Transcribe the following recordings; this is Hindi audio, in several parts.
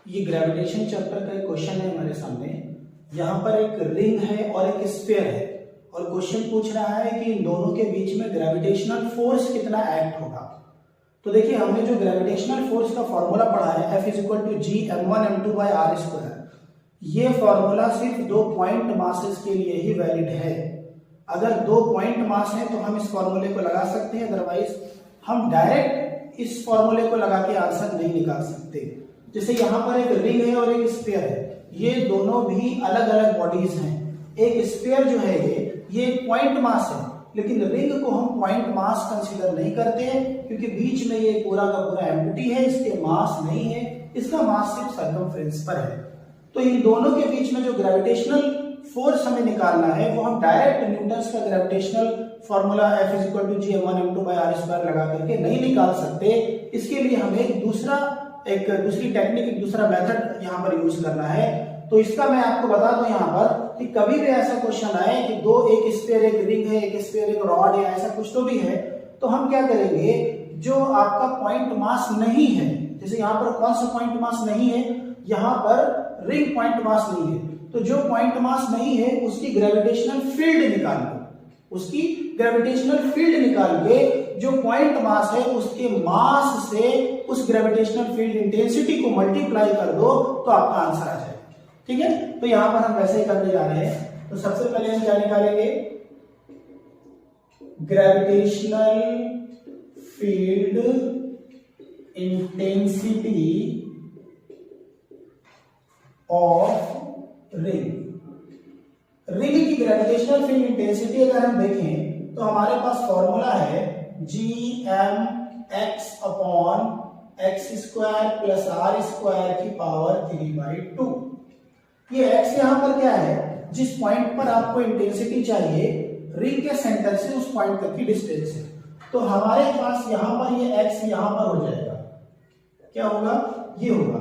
ये ग्रेविटेशन चैप्टर का एक क्वेश्चन है हमारे सामने। यहाँ पर एक रिंग है और एक स्फीयर है और क्वेश्चन पूछ रहा है कि इन दोनों के बीच में ग्रेविटेशनल फोर्स कितना एक्ट होगा। तो देखिए हमने जो ग्रेविटेशनल फोर्स का फॉर्मूला पढ़ा है F = G(m1m2/r²). ये फॉर्मूला सिर्फ दो पॉइंट मासेस के लिए ही वैलिड है। अगर दो पॉइंट मास है तो हम इस फॉर्मूले को लगा सकते हैं, अदरवाइज हम डायरेक्ट इस फॉर्मूले को लगा के आंसर नहीं निकाल सकते। जैसे यहाँ पर एक रिंग है और एक स्फीयर है, ये दोनों भी अलग अलग बॉडीज हैं। एक स्फीयर जो है ये एक पॉइंट मास है, लेकिन रिंग को हम पॉइंट मास कंसीडर नहीं करते हैं क्योंकि बीच में ये पूरा का पूरा एम्प्टी है, इसके मास नहीं है, इसका मास सिर्फ सर्कमफ्रेंस पर है। तो इन दोनों के बीच में जो ग्रेविटेशनल फोर्स हमें निकालना है वो हम डायरेक्ट न्यूटन्स का ग्रेविटेशनल फॉर्मूला F = G(m1m2/r²) लगा करके नहीं निकाल सकते। इसके लिए हमें एक दूसरी टेक्निक, एक दूसरा मेथड यहाँ पर यूज करना है। तो इसका मैं आपको बता दूं यहाँ पर कि कभी भी ऐसा क्वेश्चन आए कि एक स्फीयर एक रिंग है, एक स्फीयर एक रॉड है, ऐसा कुछ तो भी है, तो हम क्या करेंगे, जो आपका पॉइंट मास नहीं है, जैसे यहाँ पर कौन सा पॉइंट मास नहीं है, यहाँ पर रिंग पॉइंट मास नहीं है, तो जो पॉइंट मास नहीं है उसकी ग्रेविटेशनल फील्ड निकाल लो। उसकी ग्रेविटेशनल फील्ड निकाल के जो पॉइंट मास है उसके मास से उस ग्रेविटेशनल फील्ड इंटेंसिटी को मल्टीप्लाई कर दो तो आपका आंसर आ जाएगा। ठीक है, तो यहां पर हम वैसे ही करने जा रहे हैं। तो सबसे पहले हम क्या निकालेंगे, gravitational field intensity of ring की ग्रेविटेशनल फील्ड इंटेंसिटी अगर हम देखें तो हमारे पास फॉर्मूला है Gmx/x² + r² 3/2। ये x यहां पर क्या है, जिस पॉइंट पर आपको इंटेंसिटी चाहिए रिंग के सेंटर से उस पॉइंट तक की डिस्टेंस है। तो हमारे पास यहां पर ये x यहां पर हो जाएगा, क्या होगा, ये होगा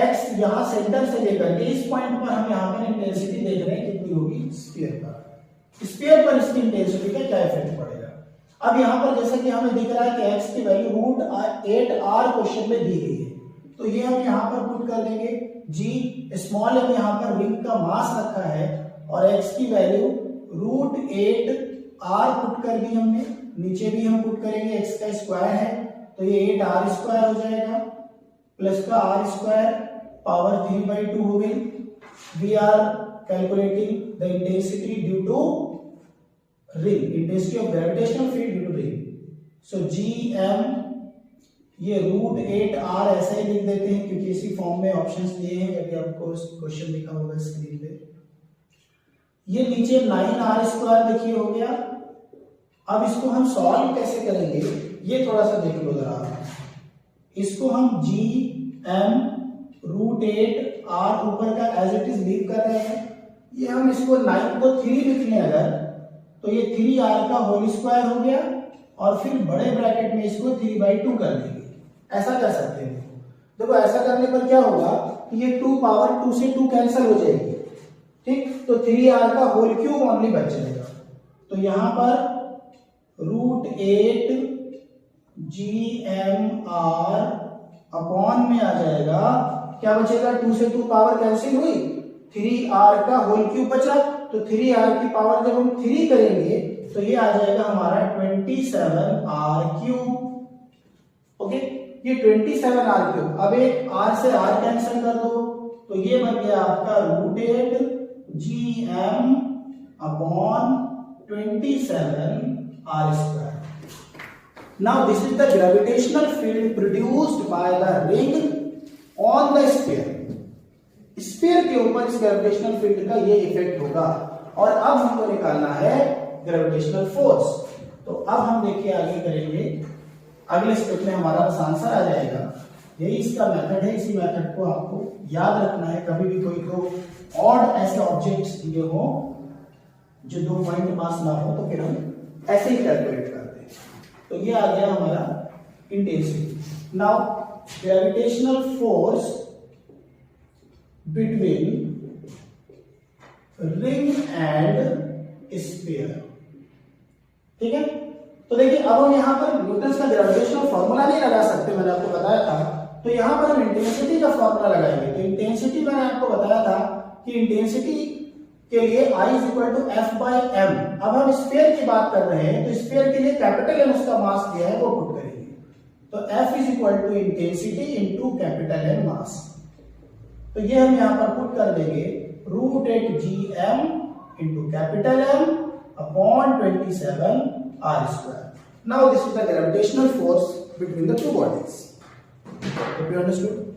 x यहां सेंटर से लेकर के इस पॉइंट पर हम यहां पर इंटेंसिटी देख रहे हैं कितनी होगी, स्फीयर पर इसकी इंटेंसिटी का क्या इफेक्ट पड़ेगा। अब यहां पर जैसा कि हमें दिख रहा है कि x की वैल्यू √8r क्वेश्चन में दी गई है, तो ये हम यहां पर पुट कर देंगे। g स्मॉल m यहां पर रिंग का मास रखा है और x की वैल्यू √8r पुट कर दी हमने, नीचे भी हम पुट करेंगे, x का स्क्वायर है तो ये 8r² हो जाएगा प्लस का r² पावर 3/2 हो गई। We are calculating the intensity due to ring, intensity of gravitational field due to ring. So Gm ये √8r ऐसे ही लिख देते हैं क्योंकि इसी फॉर्म में ऑप्शंस दिए हैं, अभी आपको क्वेश्चन लिखा होगा स्क्रीन पे। ये नीचे 9r² देखिए हो गया। अब इसको हम सॉल्व कैसे करेंगे ये थोड़ा सा देख लो जरा। इसको हम Gm √8r ऊपर का एज इट इज लीव कर रहे हैं। ये हम इसको 9 को 3 लिख लें अगर, तो ये 3r का होल स्क्वायर हो गया और फिर बड़े ब्रैकेट में इसको 3/2 कर देंगे। ऐसा कर सकते हैं। देखो ऐसा करने पर क्या होगा कि ये 2 पावर 2 से 2 कैंसिल हो जाएगी, ठीक, तो 3r का होल क्यूब ओनली बच जाएगा। तो यहां पर √8 Gmr अपॉन में आ जाएगा, क्या बचेगा, 2 से 2 पावर कैंसिल हुई, 3r का होल क्यूब बचा, तो 3r की पावर जब हम 3 करेंगे तो ये आ जाएगा हमारा 27r³। ओके, ये 27r³। अब एक r से r कैंसिल कर दो तो ये बन गया आपका √8 Gm upon 27r²। Now this is the gravitational field produced by the ring on the sphere. Sphere के ऊपर इस ग्रेविटेशनल फील्ड का ये इफेक्ट होगा। और अब हमको निकालना है ग्रेविटेशनल फोर्स। तो अब हम देखिए आगे करेंगे, अगले स्टेप में हमारा बस आंसर आ जाएगा। यही इसका मेथड है, इसी मेथड को आपको याद रखना है। कभी भी कोई दो ऑड ऐसे ऑब्जेक्ट्स दिए हो जो दो पॉइंट मास ना हो तो फिर हम ऐसे ही कैलकुलेट करते हैं। तो ये आ गया हमारा intensity. Now gravitational force between ring and sphere, ठीक है। तो देखिए अब हम यहाँ पर न्यूटन का ग्रेविटेशनल फॉर्मूला नहीं लगा सकते, मैंने आपको बताया था। तो यहाँ पर हम इंटेंसिटी का फॉर्मूला लगाएंगे। तो इंटेंसिटी मैंने आपको बताया था कि इंटेंसिटी के लिए I = F/m। अब हम स्फीयर की बात कर रहे हैं, तो स्फीयर के लिए कैपिटल M उसका मास दिया है, वो पुट करेंगे। तो F = intensity into capital M मास। तो ये हम यहाँ पर पुट कर देंगे √8gm into capital M upon 27 r²। Now this is the gravitational force between the two bodies. Hope you understood.